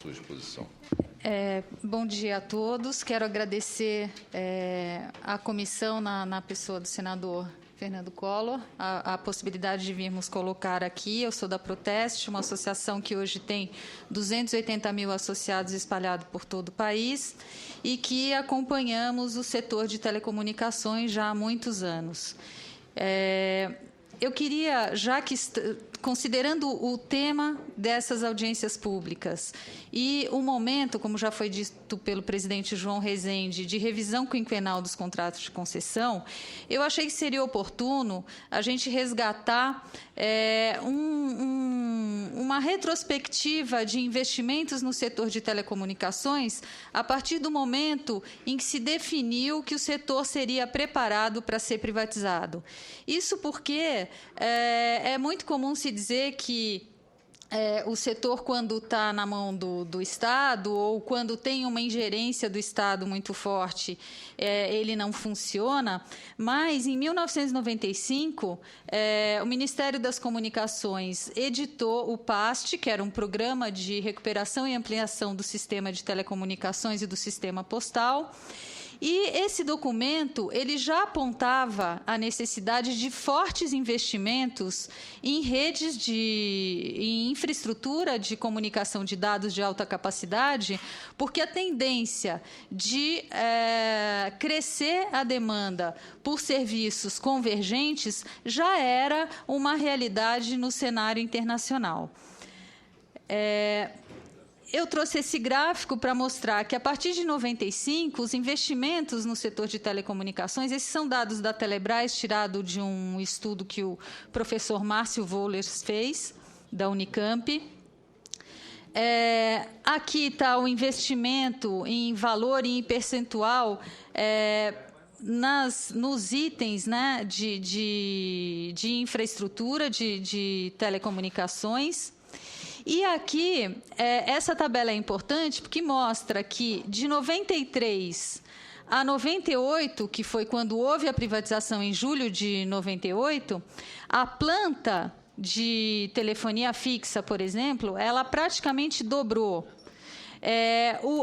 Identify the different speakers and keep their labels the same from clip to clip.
Speaker 1: sua exposição.
Speaker 2: Bom dia a todos. Quero agradecer à comissão, na pessoa do senador Fernando Collor, a possibilidade de virmos colocar aqui. Eu sou da Proteste, uma associação que hoje tem 280 mil associados espalhados por todo o país e que acompanhamos o setor de telecomunicações já há muitos anos. Eu queria, já que, considerando o tema dessas audiências públicas e o momento, como já foi dito pelo presidente João Rezende, de revisão quinquenal dos contratos de concessão, eu achei que seria oportuno a gente resgatar uma retrospectiva de investimentos no setor de telecomunicações a partir do momento em que se definiu que o setor seria preparado para ser privatizado. Isso porque é muito comum se dizer que o setor, quando está na mão do Estado ou quando tem uma ingerência do Estado muito forte, ele não funciona, mas, em 1995, o Ministério das Comunicações editou o PAST, que era um programa de recuperação e ampliação do sistema de telecomunicações e do sistema postal. E esse documento ele já apontava a necessidade de fortes investimentos em redes em infraestrutura de comunicação de dados de alta capacidade, porque a tendência de crescer a demanda por serviços convergentes já era uma realidade no cenário internacional. Eu trouxe esse gráfico para mostrar que, a partir de 95, os investimentos no setor de telecomunicações, esses são dados da Telebrás, tirado de um estudo que o professor Márcio Wohlers fez, da Unicamp. Aqui está o investimento em valor e em percentual nos itens, né, de infraestrutura de telecomunicações. E aqui, essa tabela é importante porque mostra que, de 93 a 98, que foi quando houve a privatização em julho de 98, a planta de telefonia fixa, por exemplo, ela praticamente dobrou.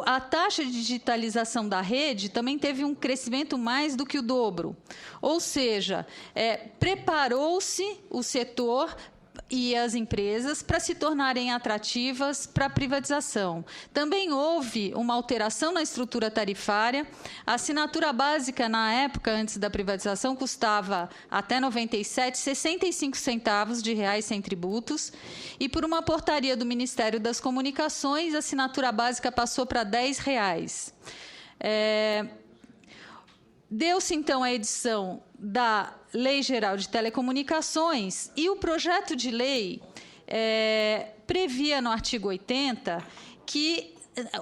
Speaker 2: A taxa de digitalização da rede também teve um crescimento mais do que o dobro. Ou seja, preparou-se o setor e as empresas para se tornarem atrativas para a privatização. Também houve uma alteração na estrutura tarifária. A assinatura básica, na época, antes da privatização, custava, até 97, 65 centavos de reais sem tributos. E, por uma portaria do Ministério das Comunicações, a assinatura básica passou para R$10. Deu-se, então, a edição da Lei Geral de Telecomunicações e o projeto de lei previa no artigo 80 que,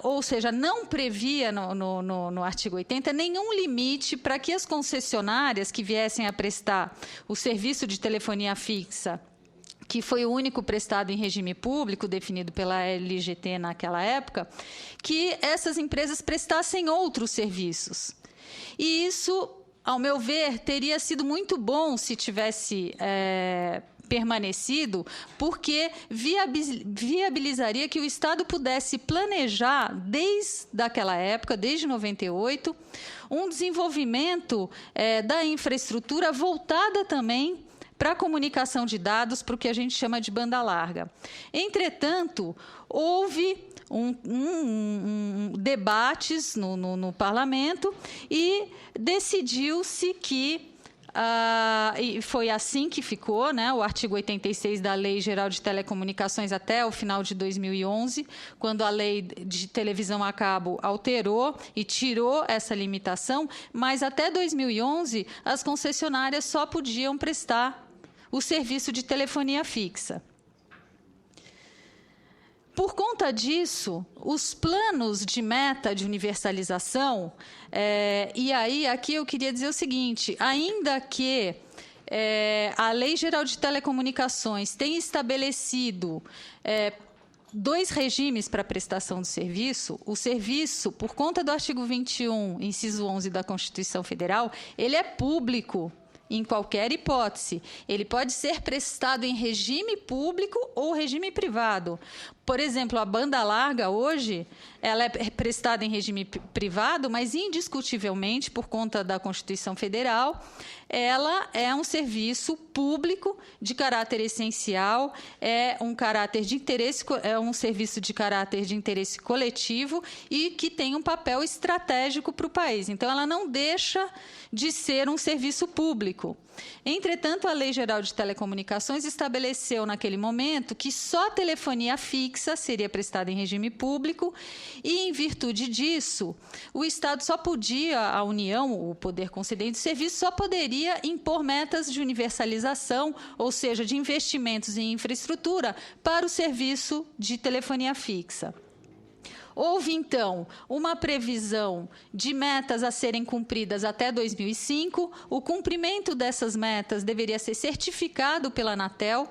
Speaker 2: ou seja, não previa no artigo 80 nenhum limite para que as concessionárias que viessem a prestar o serviço de telefonia fixa, que foi o único prestado em regime público, definido pela LGT naquela época, que essas empresas prestassem outros serviços. E isso, ao meu ver, teria sido muito bom se tivesse permanecido, porque viabilizaria que o Estado pudesse planejar, desde aquela época, desde 98, um desenvolvimento da infraestrutura voltada também para a comunicação de dados, para o que a gente chama de banda larga. Entretanto, houve debates no parlamento e decidiu-se que, e foi assim que ficou, né, o artigo 86 da Lei Geral de Telecomunicações até o final de 2011, quando a Lei de Televisão a Cabo alterou e tirou essa limitação, mas até 2011 as concessionárias só podiam prestar o serviço de telefonia fixa. Por conta disso, os planos de meta de universalização, e aí aqui eu queria dizer o seguinte, ainda que a Lei Geral de Telecomunicações tenha estabelecido dois regimes para prestação do serviço, o serviço, por conta do artigo 21, inciso 11 da Constituição Federal, ele é público. Em qualquer hipótese, ele pode ser prestado em regime público ou regime privado. Por exemplo, a banda larga hoje, ela é prestada em regime privado, mas indiscutivelmente, por conta da Constituição Federal, ela é um serviço público de caráter essencial, é um serviço de caráter de interesse coletivo e que tem um papel estratégico para o país. Então, ela não deixa de ser um serviço público. Entretanto, a Lei Geral de Telecomunicações estabeleceu naquele momento que só a telefonia fixa seria prestada em regime público e, em virtude disso, o Estado só podia, a União, o poder concedente do serviço, só poderia impor metas de universalização, ou seja, de investimentos em infraestrutura para o serviço de telefonia fixa. Houve, então, uma previsão de metas a serem cumpridas até 2005. O cumprimento dessas metas deveria ser certificado pela Anatel,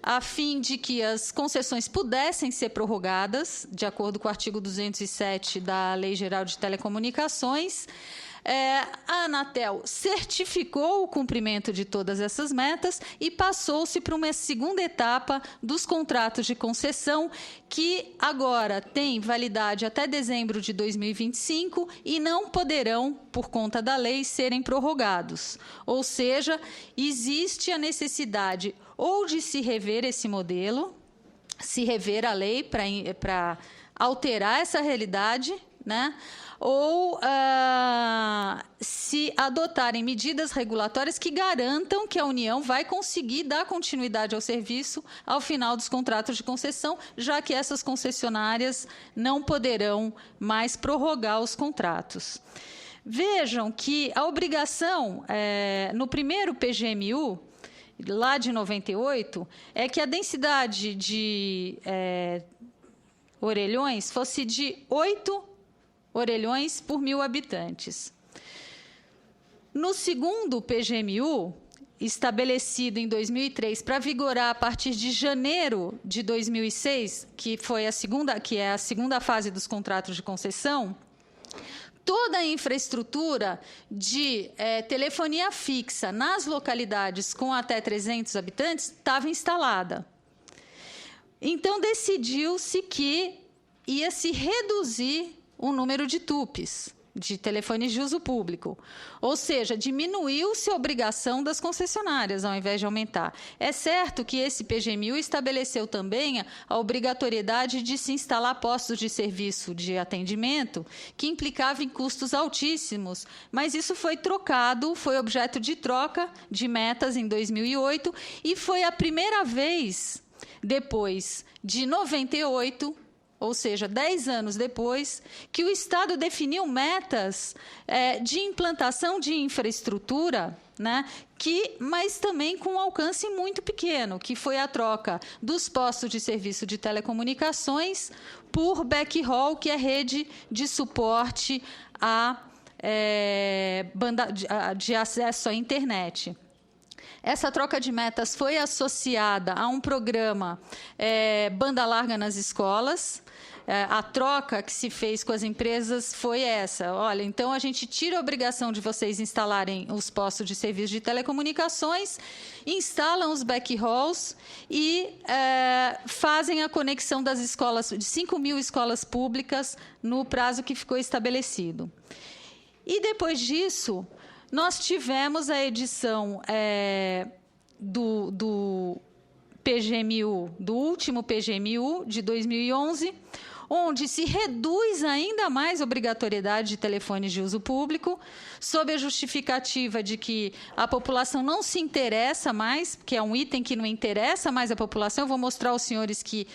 Speaker 2: a fim de que as concessões pudessem ser prorrogadas, de acordo com o artigo 207 da Lei Geral de Telecomunicações. A Anatel certificou o cumprimento de todas essas metas e passou-se para uma segunda etapa dos contratos de concessão, que agora tem validade até dezembro de 2025 e não poderão, por conta da lei, serem prorrogados. Ou seja, existe a necessidade ou de se rever esse modelo, se rever a lei para alterar essa realidade, né? Ou se adotarem medidas regulatórias que garantam que a União vai conseguir dar continuidade ao serviço ao final dos contratos de concessão, já que essas concessionárias não poderão mais prorrogar os contratos. Vejam que a obrigação, no primeiro PGMU, lá de 98, é que a densidade de orelhões fosse de 8 orelhões por 1.000 habitantes. No segundo PGMU, estabelecido em 2003 para vigorar a partir de janeiro de 2006, que é a segunda fase dos contratos de concessão, toda a infraestrutura de telefonia fixa nas localidades com até 300 habitantes estava instalada. Então, decidiu-se que ia se reduzir o número de TUPs, de telefones de uso público. Ou seja, diminuiu-se a obrigação das concessionárias, ao invés de aumentar. É certo que esse PGMU estabeleceu também a obrigatoriedade de se instalar postos de serviço de atendimento, que implicava em custos altíssimos, mas isso foi trocado, foi objeto de troca de metas em 2008, e foi a primeira vez, depois de 98, ou seja, 10 anos depois, que o Estado definiu metas de implantação de infraestrutura, né, mas também com um alcance muito pequeno, que foi a troca dos postos de serviço de telecomunicações por backhaul, que é rede de suporte de acesso à internet. Essa troca de metas foi associada a um programa banda larga nas escolas. A troca que se fez com as empresas foi essa. Olha, então a gente tira a obrigação de vocês instalarem os postos de serviço de telecomunicações, instalam os backhauls e fazem a conexão das escolas, de 5.000 escolas públicas, no prazo que ficou estabelecido. E depois disso, nós tivemos a edição do PGMU, do último PGMU de 2011, onde se reduz ainda mais a obrigatoriedade de telefones de uso público, sob a justificativa de que a população não se interessa mais, que é um item que não interessa mais à população. Eu vou mostrar aos senhores que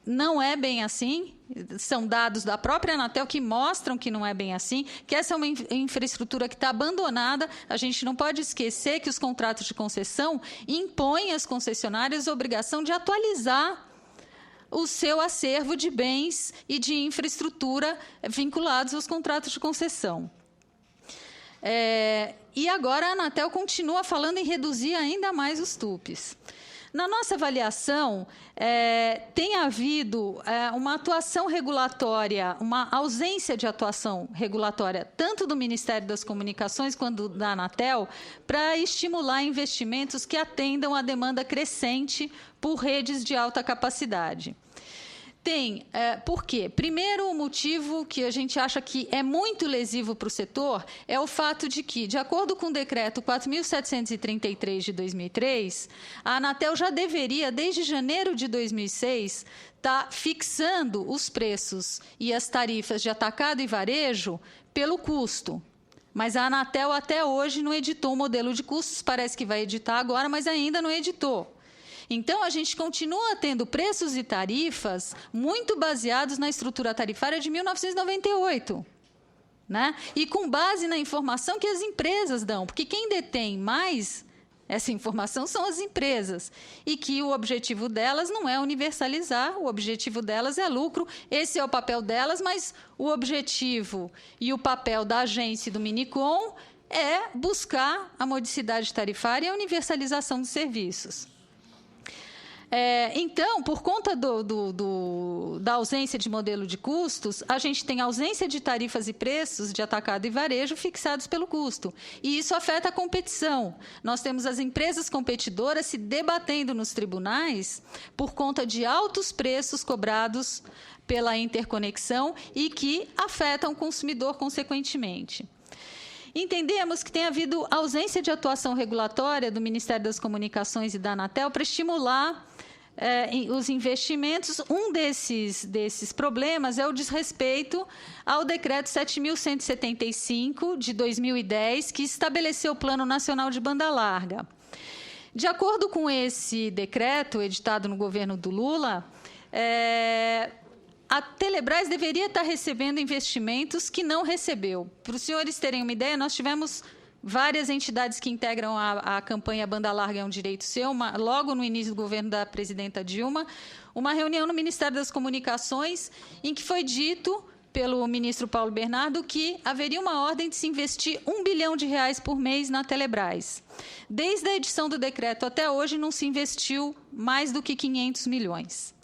Speaker 2: não é bem assim. São dados da própria Anatel que mostram que não é bem assim, que essa é uma infraestrutura que está abandonada. A gente não pode esquecer que os contratos de concessão impõem às concessionárias a obrigação de atualizar o seu acervo de bens e de infraestrutura vinculados aos contratos de concessão. E agora a Anatel continua falando em reduzir ainda mais os TUPs. Na nossa avaliação, tem havido uma atuação regulatória, uma ausência de atuação regulatória, tanto do Ministério das Comunicações quanto da Anatel, para estimular investimentos que atendam à demanda crescente por redes de alta capacidade. por quê? Primeiro, o motivo que a gente acha que é muito lesivo para o setor é o fato de que, de acordo com o decreto 4.733 de 2003, a Anatel já deveria, desde janeiro de 2006, estar fixando os preços e as tarifas de atacado e varejo pelo custo. Mas a Anatel até hoje não editou o modelo de custos, parece que vai editar agora, mas ainda não editou. Então, a gente continua tendo preços e tarifas muito baseados na estrutura tarifária de 1998, né? E com base na informação que as empresas dão, porque quem detém mais essa informação são as empresas, e que o objetivo delas não é universalizar, o objetivo delas é lucro, esse é o papel delas, mas o objetivo e o papel da agência e do Minicom é buscar a modicidade tarifária e a universalização dos serviços. Então, por conta da ausência de modelo de custos, a gente tem ausência de tarifas e preços de atacado e varejo fixados pelo custo. E isso afeta a competição. Nós temos as empresas competidoras se debatendo nos tribunais por conta de altos preços cobrados pela interconexão e que afetam o consumidor consequentemente. Entendemos que tem havido ausência de atuação regulatória do Ministério das Comunicações e da Anatel para estimular os investimentos. Um desses problemas é o desrespeito ao Decreto 7.175, de 2010, que estabeleceu o Plano Nacional de Banda Larga. De acordo com esse decreto, editado no governo do Lula, a Telebrás deveria estar recebendo investimentos que não recebeu. Para os senhores terem uma ideia, nós tivemos várias entidades que integram a campanha Banda Larga é um Direito Seu, logo no início do governo da presidenta Dilma, uma reunião no Ministério das Comunicações em que foi dito pelo ministro Paulo Bernardo que haveria uma ordem de se investir R$1 bilhão por mês na Telebrás. Desde a edição do decreto até hoje, não se investiu mais do que 500 milhões.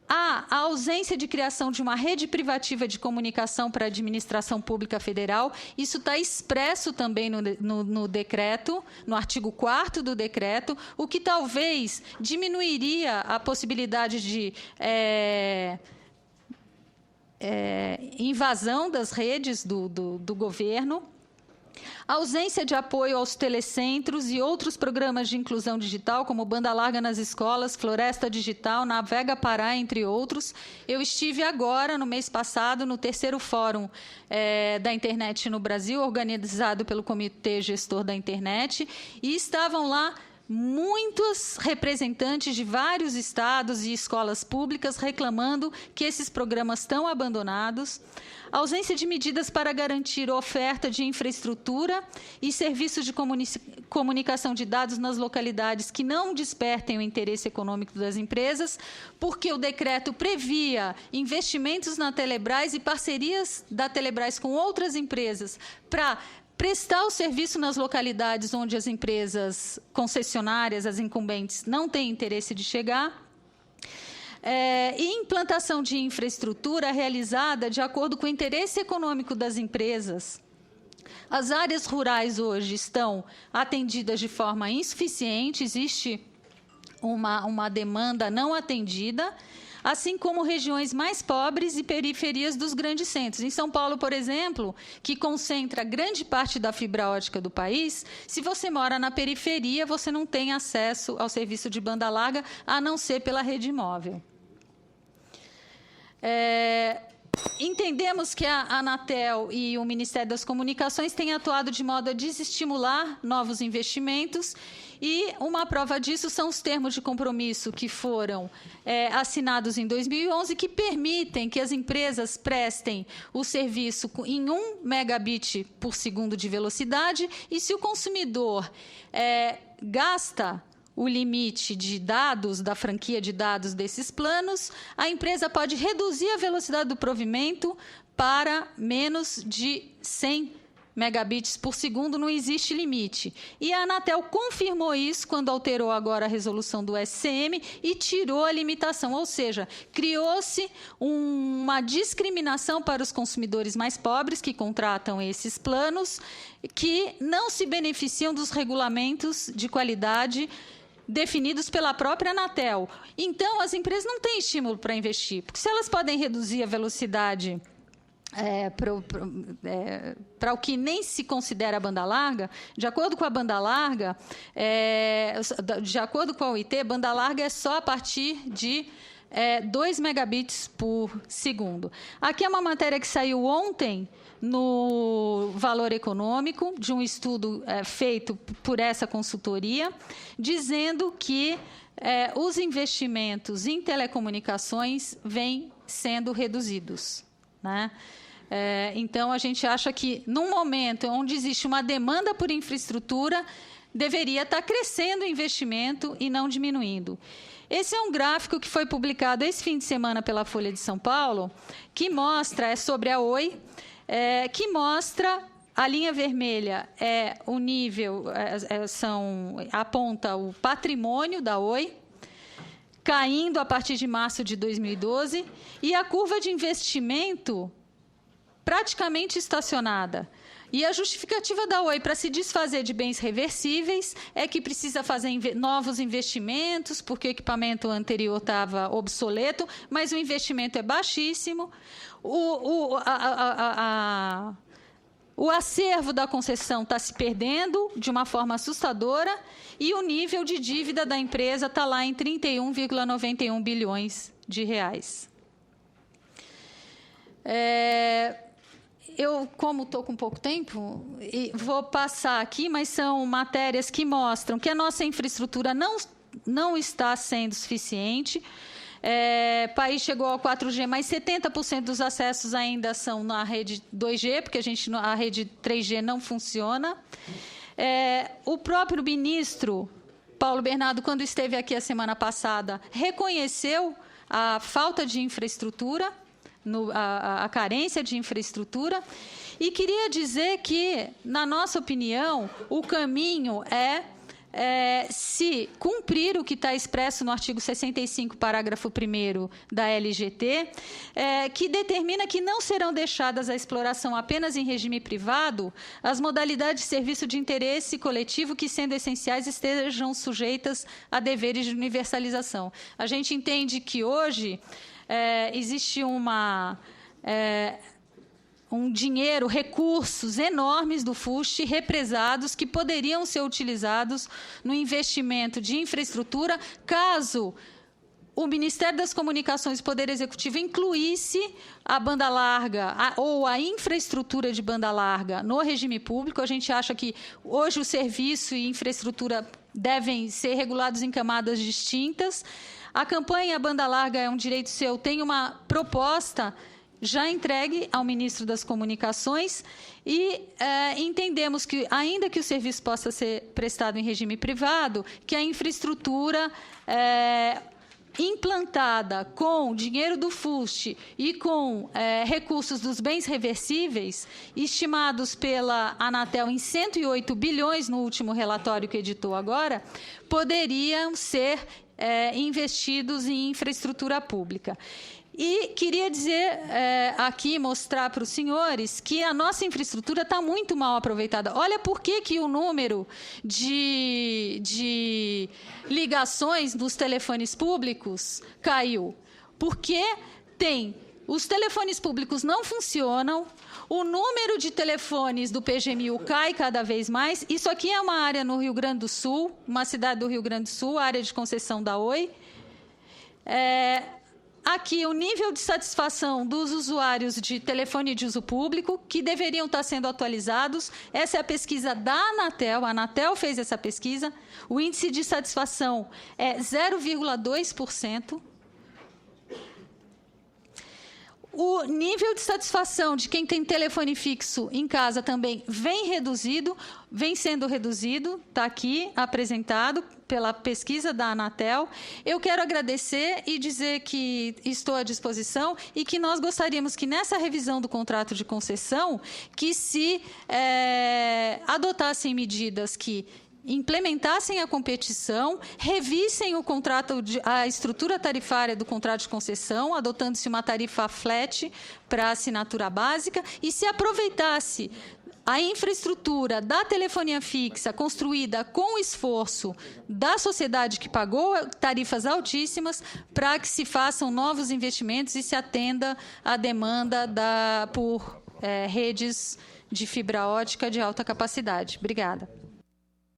Speaker 2: A ausência de criação de uma rede privativa de comunicação para a administração pública federal, isso está expresso também no decreto, no artigo 4º do decreto, o que talvez diminuiria a possibilidade de invasão das redes do governo. A ausência de apoio aos telecentros e outros programas de inclusão digital, como Banda Larga nas escolas, Floresta Digital, Navega Pará, entre outros. Eu estive agora, no mês passado, no 3º Fórum da Internet no Brasil, organizado pelo Comitê Gestor da Internet, e estavam lá muitos representantes de vários estados e escolas públicas reclamando que esses programas estão abandonados. A ausência de medidas para garantir oferta de infraestrutura e serviços de comunicação de dados nas localidades que não despertem o interesse econômico das empresas, porque o decreto previa investimentos na Telebrás e parcerias da Telebrás com outras empresas para prestar o serviço nas localidades onde as empresas concessionárias, as incumbentes, não têm interesse de chegar. E implantação de infraestrutura realizada de acordo com o interesse econômico das empresas. As áreas rurais hoje estão atendidas de forma insuficiente, existe uma demanda não atendida, assim como regiões mais pobres e periferias dos grandes centros. Em São Paulo, por exemplo, que concentra grande parte da fibra ótica do país, se você mora na periferia, você não tem acesso ao serviço de banda larga, a não ser pela rede móvel. Entendemos que a Anatel e o Ministério das Comunicações têm atuado de modo a desestimular novos investimentos, e uma prova disso são os termos de compromisso que foram assinados em 2011, que permitem que as empresas prestem o serviço em 1 megabit por segundo de velocidade, e se o consumidor gasta o limite de dados, da franquia de dados desses planos, a empresa pode reduzir a velocidade do provimento para menos de 100 megabits por segundo, não existe limite. E a Anatel confirmou isso quando alterou agora a resolução do SCM e tirou a limitação, ou seja, criou-se uma discriminação para os consumidores mais pobres que contratam esses planos, que não se beneficiam dos regulamentos de qualidade definidos pela própria Anatel. Então, as empresas não têm estímulo para investir, porque se elas podem reduzir a velocidade para o que nem se considera banda larga, de acordo com a banda larga, de acordo com a OIT, banda larga é só a partir de 2 megabits por segundo. Aqui é uma matéria que saiu ontem no Valor Econômico, de um estudo feito por essa consultoria, dizendo que os investimentos em telecomunicações vêm sendo reduzidos, né? Então, a gente acha que, num momento onde existe uma demanda por infraestrutura, deveria estar crescendo o investimento e não diminuindo. Esse é um gráfico que foi publicado esse fim de semana pela Folha de São Paulo, que mostra, sobre a Oi, que mostra, a linha vermelha é o nível, aponta o patrimônio da Oi, caindo a partir de março de 2012, e a curva de investimento praticamente estacionada. E a justificativa da Oi para se desfazer de bens reversíveis é que precisa fazer novos investimentos, porque o equipamento anterior estava obsoleto, mas o investimento é baixíssimo. O acervo da concessão está se perdendo de uma forma assustadora e o nível de dívida da empresa está lá em 31,91 bilhões de reais. Eu, como estou com pouco tempo, vou passar aqui, mas são matérias que mostram que a nossa infraestrutura não está sendo suficiente. O país chegou ao 4G, mas 70% dos acessos ainda são na rede 2G, porque a rede 3G não funciona. O próprio ministro Paulo Bernardo, quando esteve aqui a semana passada, reconheceu a falta de infraestrutura, a carência de infraestrutura, e queria dizer que, na nossa opinião, o caminho se cumprir o que está expresso no artigo 65, parágrafo 1º da LGT, que determina que não serão deixadas à exploração apenas em regime privado as modalidades de serviço de interesse coletivo que, sendo essenciais, estejam sujeitas a deveres de universalização. A gente entende que hoje existe um dinheiro, recursos enormes do FUST represados que poderiam ser utilizados no investimento de infraestrutura, caso o Ministério das Comunicações e o Poder Executivo incluísse a banda larga ou a infraestrutura de banda larga no regime público. A gente acha que hoje o serviço e infraestrutura devem ser regulados em camadas distintas. A campanha Banda Larga é um direito seu tem uma proposta já entregue ao ministro das Comunicações e entendemos que, ainda que o serviço possa ser prestado em regime privado, que a infraestrutura implantada com dinheiro do FUST e com recursos dos bens reversíveis, estimados pela Anatel em 108 bilhões no último relatório que editou agora, poderiam ser investidos em infraestrutura pública. E queria dizer aqui, mostrar para os senhores, que a nossa infraestrutura está muito mal aproveitada. Olha por que o número de ligações dos telefones públicos caiu. Porque os telefones públicos não funcionam, o número de telefones do PGMU cai cada vez mais. Isso aqui é uma área no Rio Grande do Sul, uma cidade do Rio Grande do Sul, área de concessão da Oi. Aqui, o nível de satisfação dos usuários de telefone de uso público, que deveriam estar sendo atualizados. Essa é a pesquisa da Anatel, a Anatel fez essa pesquisa. O índice de satisfação é 0,2%. O nível de satisfação de quem tem telefone fixo em casa também vem sendo reduzido, está aqui apresentado pela pesquisa da Anatel. Eu quero agradecer e dizer que estou à disposição e que nós gostaríamos que, nessa revisão do contrato de concessão, que se adotassem medidas que implementassem a competição, revissem o contrato, a estrutura tarifária do contrato de concessão, adotando-se uma tarifa flat para assinatura básica, e se aproveitasse a infraestrutura da telefonia fixa construída com o esforço da sociedade que pagou tarifas altíssimas para que se façam novos investimentos e se atenda à demanda por redes de fibra ótica de alta capacidade. Obrigada.